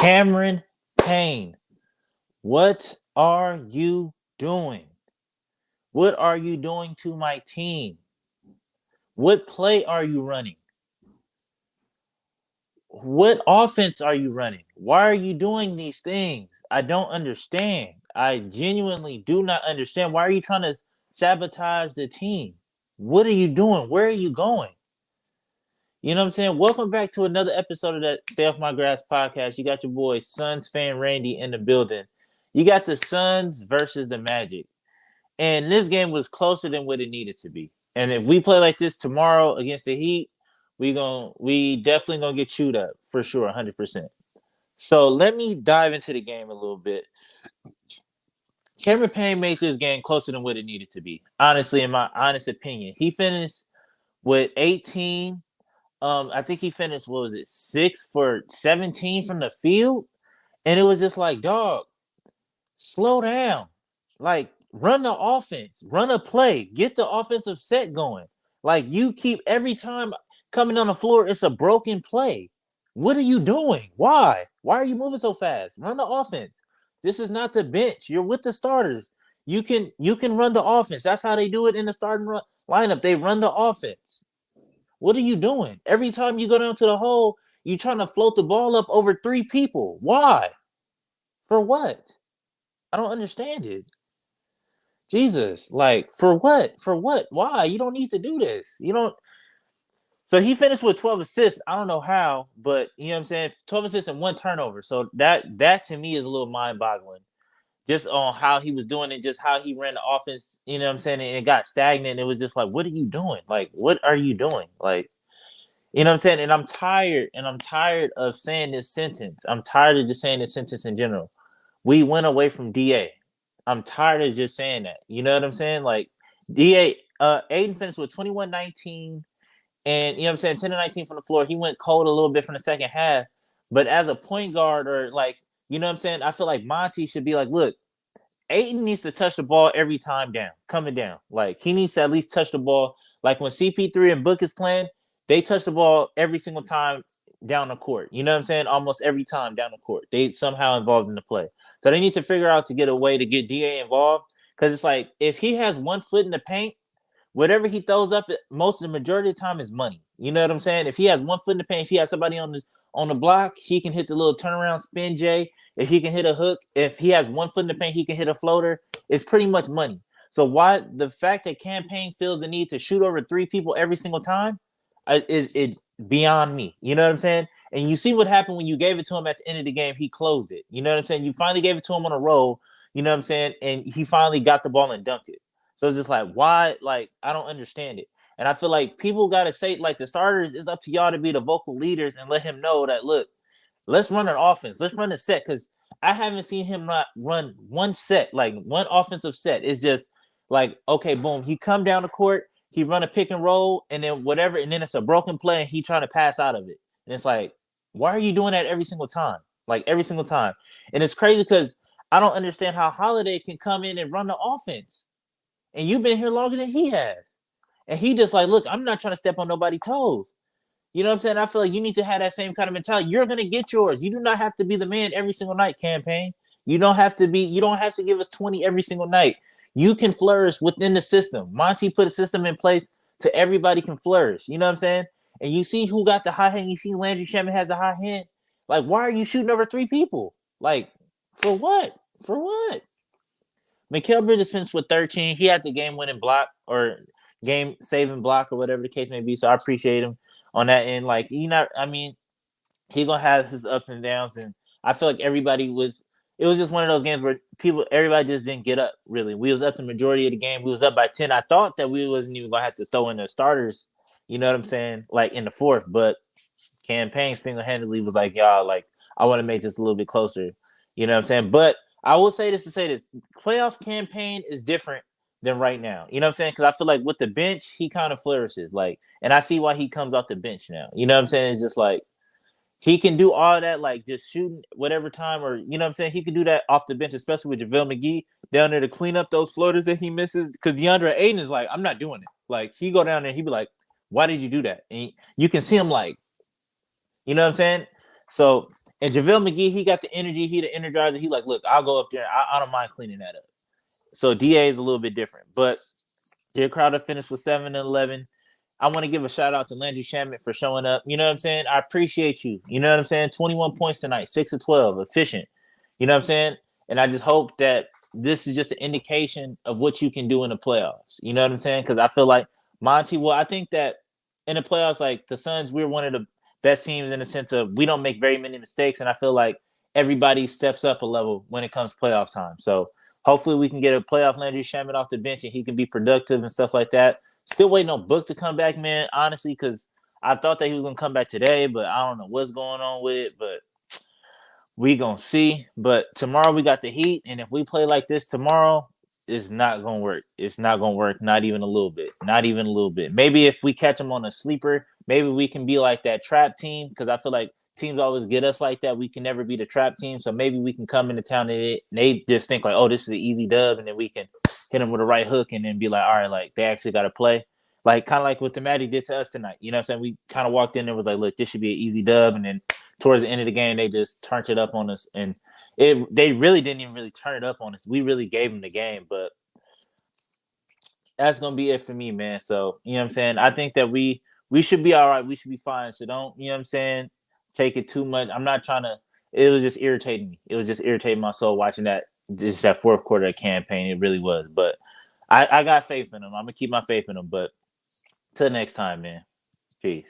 Cameron Payne, what are you doing? What are you doing to my team? What play are you running? What offense are you running? Why are you doing these things? I don't understand. I genuinely do not understand. Why are you trying to sabotage the team? What are you doing? Where are you going? You know what I'm saying? Welcome back to another episode of that Stay Off My Grass podcast. You got your boy Suns fan Randy in the building. You got the Suns versus the Magic. And this game was closer than what it needed to be. And if we play like this tomorrow against the Heat, we definitely gonna get chewed up for sure, 100%. So let me dive into the game a little bit. Cameron Payne made this game closer than what it needed to be. Honestly, in my honest opinion, he finished with 18. I think he finished, what was it, 6 for 17 from the field, and it was just like, dog, slow down. Like, run the offense, run a play, get the offensive set going. Like, you keep every time coming on the floor, it's a broken play. What are you doing? Why? Why are you moving so fast? Run the offense. This is not the bench. You're with the starters. You can run the offense. That's how they do it in the starting lineup. They run the offense. What are you doing? Every time you go down to the hole, you're trying to float the ball up over 3 people. Why? For what? I don't understand it. Jesus, like, for what? For what? Why? You don't need to do this. You don't. So he finished with 12 assists. I don't know how, but you know what I'm saying? 12 assists and 1 turnover. So that to me is a little mind-boggling. Just on how he was doing it, just how he ran the offense, you know what I'm saying? And it got stagnant. It was just like, what are you doing? Like, what are you doing? Like, you know what I'm saying? And I'm tired of saying this sentence. I'm tired of just saying this sentence in general. We went away from DA. I'm tired of just saying that. You know what I'm saying? Like, DA, Aiden finished with 21-19, and you know what I'm saying, 10 to 19 from the floor. He went cold a little bit from the second half. But as a point guard, or like, you know what I'm saying, I feel like Monty should be like, look, Aiden needs to touch the ball every time down, coming down. Like, he needs to at least touch the ball. Like, when CP3 and Book is playing, they touch the ball every single time down the court. You know what I'm saying? Almost every time down the court. They somehow involved in the play. So they need to figure out to get a way to get DA involved. Because it's like, if he has 1 foot in the paint, whatever he throws up, most of the majority of the time is money. You know what I'm saying? If he has 1 foot in the paint, if he has somebody on the block, he can hit the little turnaround spin J. If he can hit a hook, if he has 1 foot in the paint, he can hit a floater. It's pretty much money. So why the fact that Cam Payne feels the need to shoot over 3 people every single time is it's beyond me. You know what I'm saying? And you see what happened when you gave it to him at the end of the game. He closed it. You know what I'm saying? You finally gave it to him on a roll. You know what I'm saying? And he finally got the ball and dunked it. So it's just like, why? Like, I don't understand it. And I feel like people got to say, like, the starters, it's up to y'all to be the vocal leaders and let him know that, look, let's run an offense. Let's run a set, because I haven't seen him not run one set, like one offensive set. It's just like, okay, boom, he come down the court, he run a pick and roll, and then whatever, and then it's a broken play, and he trying to pass out of it. And it's like, why are you doing that every single time? Like, every single time. And it's crazy because I don't understand how Holiday can come in and run the offense. And you've been here longer than he has. And he just like, look, I'm not trying to step on nobody's toes. You know what I'm saying? I feel like you need to have that same kind of mentality. You're gonna get yours. You do not have to be the man every single night, Cam Payne. You don't have to be, you don't have to give us 20 every single night. You can flourish within the system. Monty put a system in place to everybody can flourish. You know what I'm saying? And you see who got the high hand. You see Landry Shamet has a high hand. Like, why are you shooting over 3 people? Like, for what? For what? Mikal Bridges finished with 13. He had the game-winning block or game-saving block or whatever the case may be. So I appreciate him on that end. Like, I mean, he gonna have his ups and downs, and I feel like everybody was. It was just one of those games where everybody just didn't get up. Really, we was up the majority of the game. We was up by 10. I thought that we wasn't even gonna have to throw in the starters. You know what I'm saying? Like in the fourth, but Cam Payne single-handedly was like, y'all, like, I want to make this a little bit closer. You know what I'm saying? But I will say this to say this. Playoff campaign is different than right now. You know what I'm saying? Because I feel like with the bench, he kind of flourishes. Like, and I see why he comes off the bench now. You know what I'm saying? It's just like he can do all that, like just shooting whatever time, or you know what I'm saying? He can do that off the bench, especially with JaVale McGee down there to clean up those floaters that he misses. Because DeAndre Ayton is like, I'm not doing it. Like, he go down there and he be like, why did you do that? And you can see him like, you know what I'm saying? So And JaVale McGee, he got the energy, he the energizer. He like, look, I'll go up there. I don't mind cleaning that up. So DA is a little bit different. But Jay Crowder finished with 7-11. I want to give a shout out to Landry Shamet for showing up. You know what I'm saying? I appreciate you. You know what I'm saying? 21 points tonight, 6 of 12, efficient. You know what I'm saying? And I just hope that this is just an indication of what you can do in the playoffs. You know what I'm saying? Because I feel like Monty, well, I think that in the playoffs, like the Suns, we're one of the best teams in the sense of we don't make very many mistakes. And I feel like everybody steps up a level when it comes to playoff time. So hopefully we can get a playoff Landry Shamet off the bench and he can be productive and stuff like that. Still waiting on Book to come back, man, honestly, because I thought that he was going to come back today, but I don't know what's going on with it. But we gonna see. But tomorrow we got the Heat, and if we play like this tomorrow, it's not gonna work. It's not gonna work. Not even a little bit. Not even a little bit. Maybe if we catch them on a sleeper, maybe we can be like that trap team. Because I feel like teams always get us like that. We can never be the trap team. So maybe we can come into town and they just think like, oh, this is an easy dub, and then we can hit them with a right hook and then be like, all right, like they actually got to play. Like kind of like what the Magic did to us tonight. You know what I'm saying? We kind of walked in and was like, look, this should be an easy dub, and then towards the end of the game, they just turned it up on us, and they really didn't even really turn it up on us. We really gave them the game, but that's gonna be it for me, man. So you know what I'm saying. I think that we should be all right. We should be fine. So don't you know what I'm saying? Take it too much. I'm not trying to. It was just irritating me. It was just irritating my soul watching that fourth quarter of campaign. It really was, but I got faith in them. I'm gonna keep my faith in them. But till next time, man. Peace.